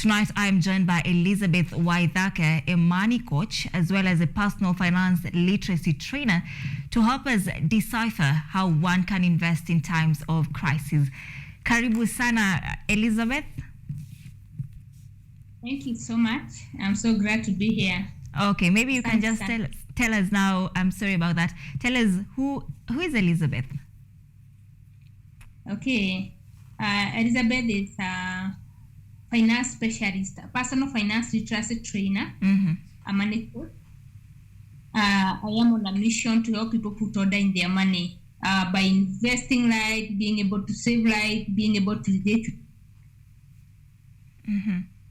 Tonight, I'm joined by Elizabeth Waithaka, a money coach, as well as a personal finance literacy trainer, to help us decipher how one can invest in times of crisis. Karibu sana, Elizabeth. Thank you so much. I'm so glad to be here. Okay, maybe you can just tell us now. I'm sorry about that. Tell us who is Elizabeth? Okay, Elizabeth is a finance specialist, a personal finance literacy trainer, a money coach. I am on a mission to help people put order in their money by investing right, being able to save right, being able to relate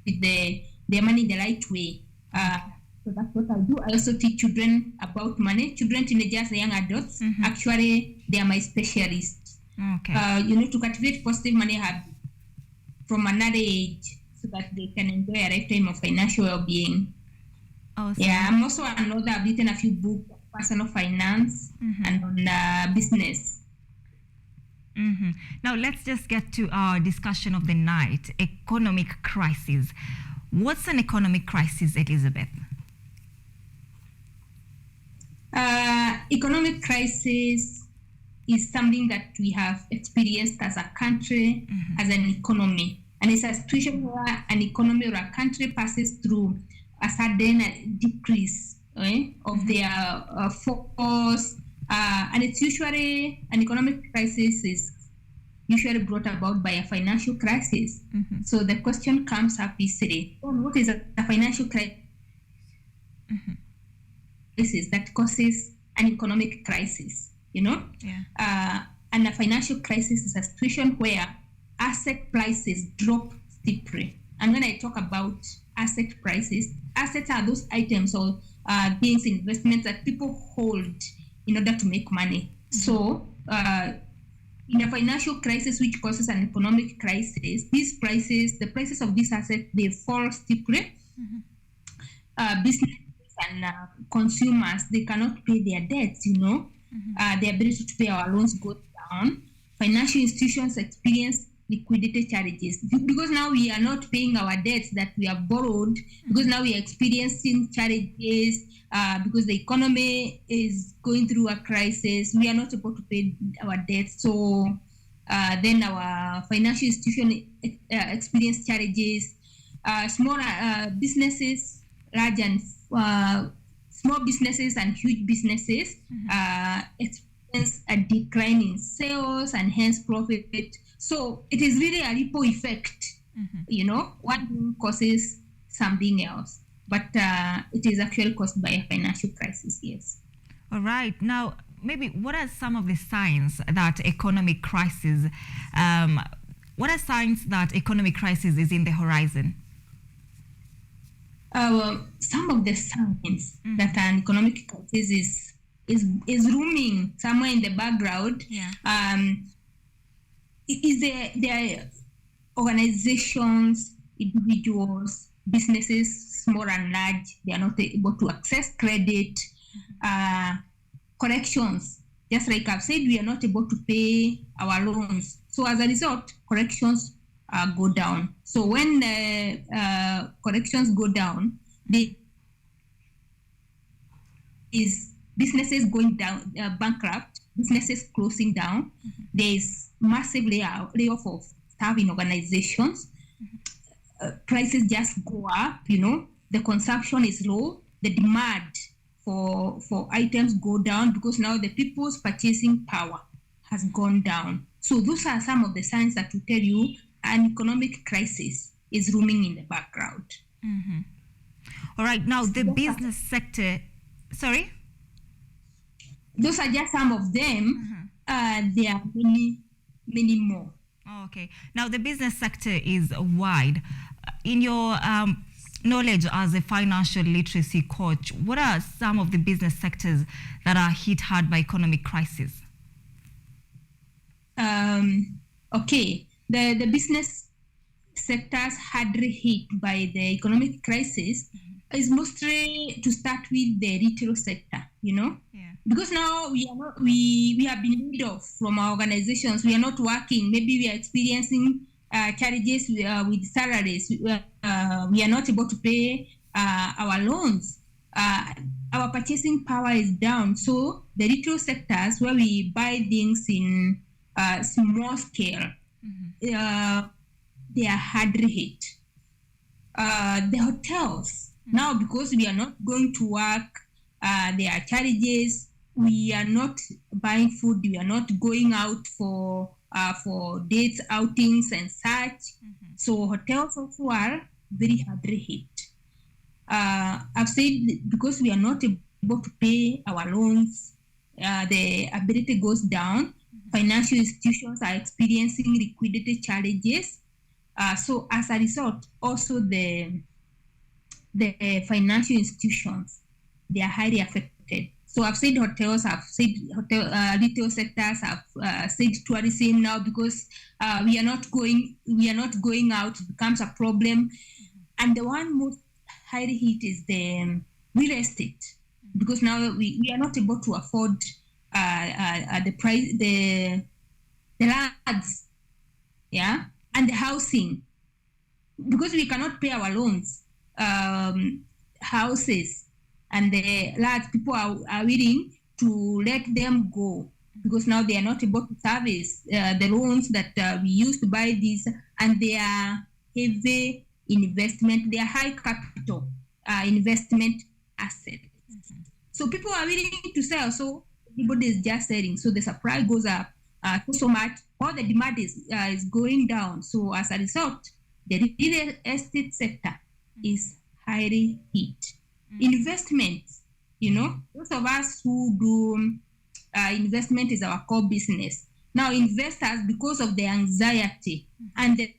with their money the right way. So that's what I do. I also teach children about money. Children, teenagers, young adults. Actually, they are my specialists. Okay. To cultivate positive money habits from another age so that they can enjoy a lifetime of financial well-being. Awesome. Yeah, I'm also an author. I've written a few books on personal finance and on business. Now, let's just get to our discussion of the night, economic crisis. What's an economic crisis, Elizabeth? Economic crisis is something that we have experienced as a country, as an economy. And it's a situation where an economy or a country passes through a sudden decrease of their focus. And it's usually, an economic crisis is usually brought about by a financial crisis. So the question comes up is today, what is a financial crisis that causes an economic crisis? And a financial crisis is a situation where asset prices drop steeply. And when I talk about asset prices, assets are those items or things, investments that people hold in order to make money. So in a financial crisis which causes an economic crisis, the prices of these assets, they fall steeply. Businesses and consumers, they cannot pay their debts, their ability to pay our loans goes down. Financial institutions experience liquidity challenges because now we are not paying our debts that we have borrowed, because now we are experiencing challenges because the economy is going through a crisis. We are not able to pay our debts. So then our financial institution experience challenges. Small businesses, large and small businesses and huge businesses experience a decline in sales and hence profit. So it is really a ripple effect. One thing causes something else, but it is actually caused by a financial crisis. Yes. All right. Now, maybe what are some of the signs that economic crisis? What are signs that economic crisis is in the horizon? Some of the signs that an economic crisis is looming somewhere in the background. Is there organizations, individuals, businesses, small and large, they are not able to access credit. Collections, just like I've said, we are not able to pay our loans. So as a result, collections go down. So when collections go down, is businesses going down, bankrupt, businesses closing down. There is massive layoff of staff in organizations. Prices just go up. The consumption is low. The demand for items go down because now the people's purchasing power has gone down. So those are some of the signs that will tell you an economic crisis is looming in the background. All right. Now the business sector. Sorry. Those are just some of them. There are many, many more. Okay. Now, the business sector is wide. In your knowledge as a financial literacy coach, what are some of the business sectors that are hit hard by economic crisis? Okay. The business sectors hardly hit by the economic crisis is mostly to start with the retail sector, because now we have been laid off from our organizations. We are not working. Maybe we are experiencing challenges with salaries. We are not able to pay our loans. Our purchasing power is down. So the retail sectors where we buy things in small scale, they are hardly hit. The hotels, now because we are not going to work, there are challenges. We are not buying food. We are not going out for dates, outings, and such. So hotels also are very hardly hit. I've said because we are not able to pay our loans, the ability goes down. Financial institutions are experiencing liquidity challenges. So as a result, also the financial institutions, they are highly affected. So I've said hotels, I've said retail sectors, I've said tourism now because we are not going out, it becomes a problem. And the one most highly hit is the real estate, because now we are not able to afford the price, the lands, yeah, and the housing, because we cannot pay our loans, houses and the large people are willing to let them go because now they are not able to service the loans that we used to buy these, and they are heavy investment, they are high capital investment assets. So people are willing to sell, so everybody is just selling, so the supply goes up so much, all the demand is going down. So as a result, the real estate sector is highly hit. Investments, those of us who do investment is our core business. Now investors, because of the anxiety and the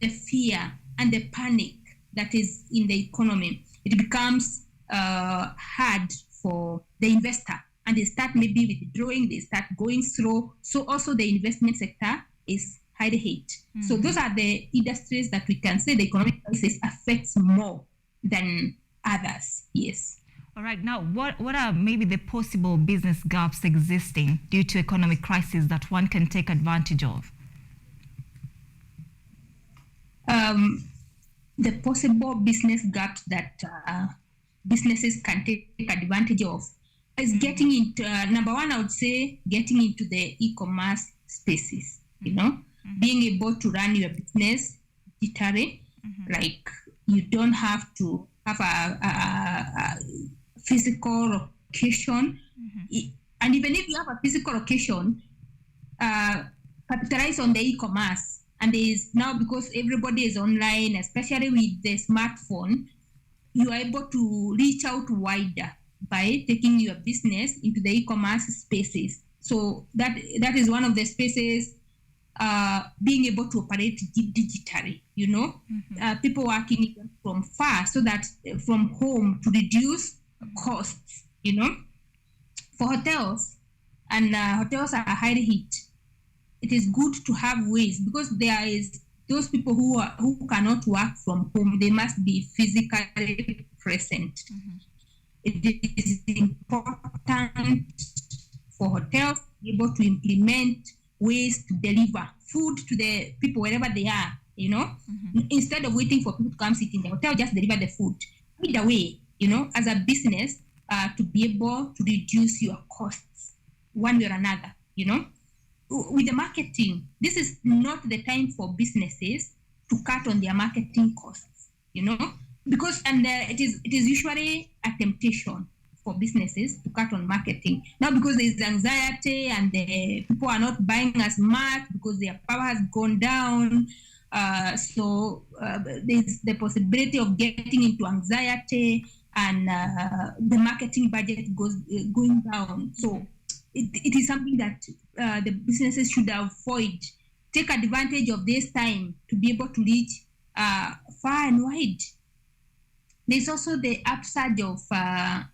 fear and the panic that is in the economy, it becomes hard for the investor, and they start maybe withdrawing, they start going slow. So also the investment sector is highly hit. So those are the industries that we can say the economic crisis affects more than others. Yes. All right. Now, what are maybe the possible business gaps existing due to economic crisis that one can take advantage of? The possible business gaps that businesses can take advantage of is getting into, number one, I would say getting into the e-commerce spaces, being able to run your business digitally, like you don't have to have a physical location. And even if you have a physical location, capitalize on the e-commerce. And there is now, because everybody is online, especially with the smartphone, you are able to reach out wider by taking your business into the e-commerce spaces. So that is one of the spaces, being able to operate digitally, people working from far, so that from home, to reduce costs, For hotels, and hotels are highly hit. It is good to have ways, because there is those people who cannot work from home, they must be physically present. It is important for hotels to be able to implement ways to deliver food to the people wherever they are, instead of waiting for people to come sit in the hotel, just deliver the food. Either way, as a business, to be able to reduce your costs one way or another, With the marketing, this is not the time for businesses to cut on their marketing costs, because it is usually a temptation for businesses to cut on marketing now, because there is anxiety and the people are not buying as much because their power has gone down. So there's the possibility of getting into anxiety, and the marketing budget going down. So it is something that the businesses should avoid. Take advantage of this time to be able to reach far and wide. There's also the upside of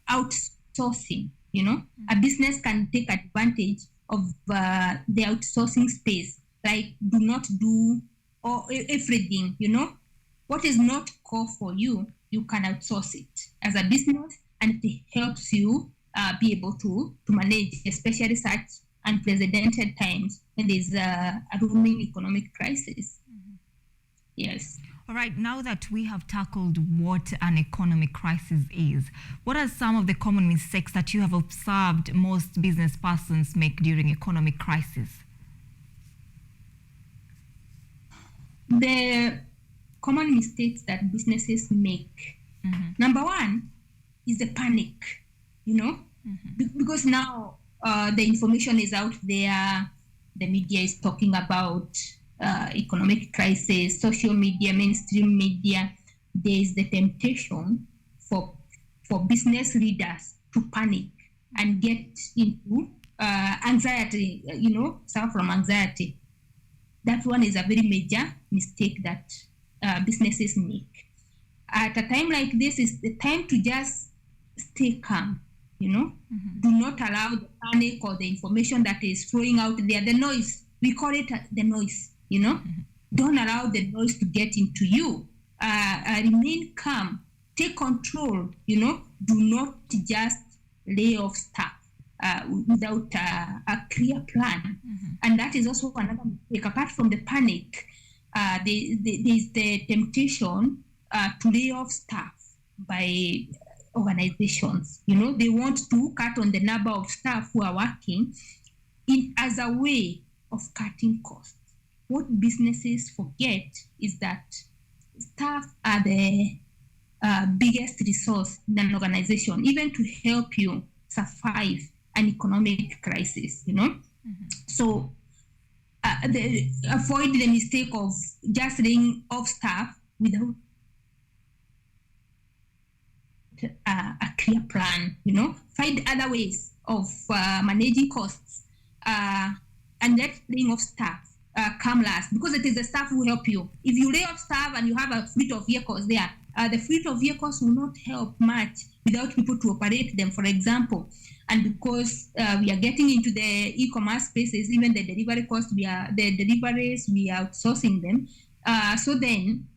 outsourcing. A business can take advantage of the outsourcing space, like do not do everything. What is not core for you, you can outsource it as a business, and it helps you be able to manage, especially such unprecedented times when there's a looming economic crisis. Yes. All right, now that we have tackled what an economic crisis is, what are some of the common mistakes that you have observed most business persons make during economic crisis? The common mistakes that businesses make. Number one is the panic, because now the information is out there. The media is talking about economic crisis, social media, mainstream media. There is the temptation for business leaders to panic and get into anxiety, suffer from anxiety. That one is a very major mistake that businesses make. At a time like this is the time to just stay calm, Do not allow the panic or the information that is flowing out there, the noise. We call it the noise, Don't allow the noise to get into you. Remain calm. Take control, Do not just lay off staff without a clear plan. And that is also another mistake. Apart from the panic, there's the temptation to lay off staff by organizations. They want to cut on the number of staff who are working as a way of cutting costs. What businesses forget is that staff are the biggest resource in an organization, even to help you survive an economic crisis, So avoid the mistake of just laying off staff without a clear plan, Find other ways of managing costs and let laying off staff come last, because it is the staff who help you. If you lay off staff and you have a fleet of vehicles there, the fleet of vehicles will not help much without people to operate them, for example. And because we are getting into the e-commerce spaces, even the delivery costs, we are outsourcing them. So then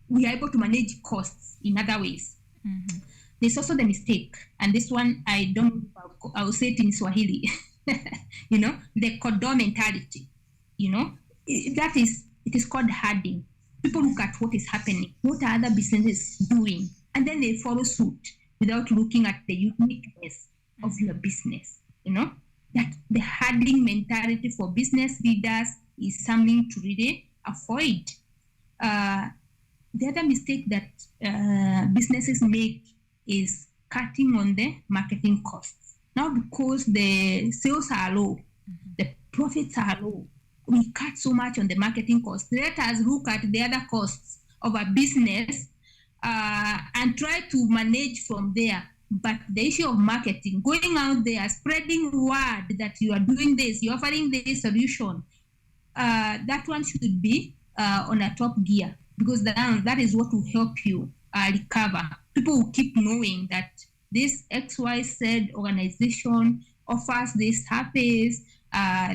we are able to manage costs in other ways. There's also the mistake, and this one I will say it in Swahili, the Kodo mentality, it is called herding. People look at what is happening, what are other businesses doing, and then they follow suit without looking at the uniqueness of your business. That the herding mentality for business leaders is something to really avoid. The other mistake that businesses make is cutting on the marketing costs. Now, because the sales are low, the profits are low, we cut so much on the marketing costs. Let us look at the other costs of a business and try to manage from there. But the issue of marketing, going out there, spreading word that you are doing this, you're offering this solution, that one should be on a top gear, because that is what will help you recover. People will keep knowing that this XYZ organization offers this service,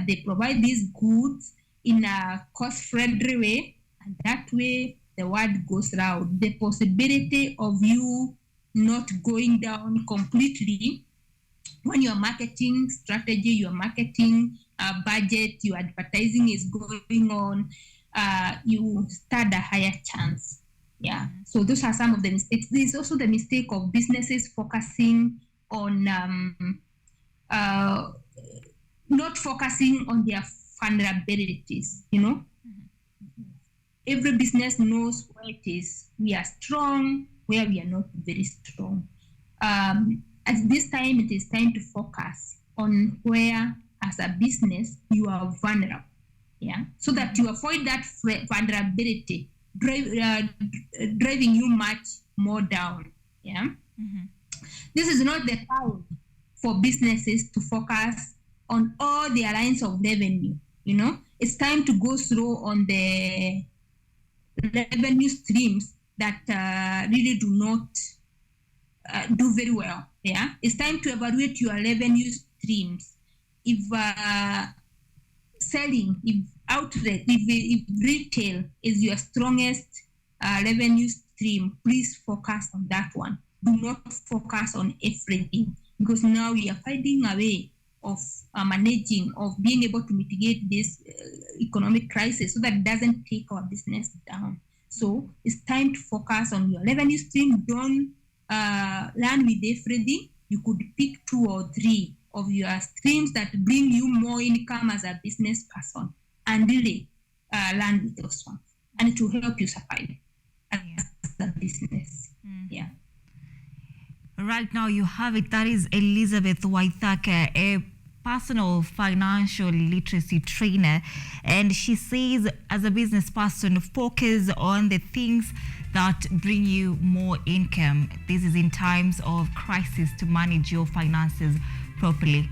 they provide these goods in a cost-friendly way, and that way the word goes around. The possibility of you not going down completely when your marketing strategy, your marketing budget, your advertising is going on, you stand a higher chance. Yeah. So those are some of the mistakes. There's also the mistake of businesses focusing on not focusing on their vulnerabilities. Every business knows where it is. We are strong, where we are not very strong. At this time, it is time to focus on where, as a business, you are vulnerable. Yeah, so that you avoid that vulnerability driving you much more down. Yeah, This is not the time for businesses to focus on all their lines of revenue. It's time to go slow on the revenue streams that really do not do very well. Yeah, it's time to evaluate your revenue streams. If selling, if outlet, if retail is your strongest revenue stream, please focus on that one. Do not focus on everything. because now we are finding a way of managing, of being able to mitigate this economic crisis so that it doesn't take our business down. So it's time to focus on your revenue stream. Don't learn with everything. You could pick 2 or 3 of your streams that bring you more income as a business person, and really learn with those ones, and it will help you survive as a business. Yeah. Right now you have it. That is Elizabeth Waithaka, a personal financial literacy trainer, and she says, as a business person, focus on the things that bring you more income. This is in times of crisis to manage your finances properly.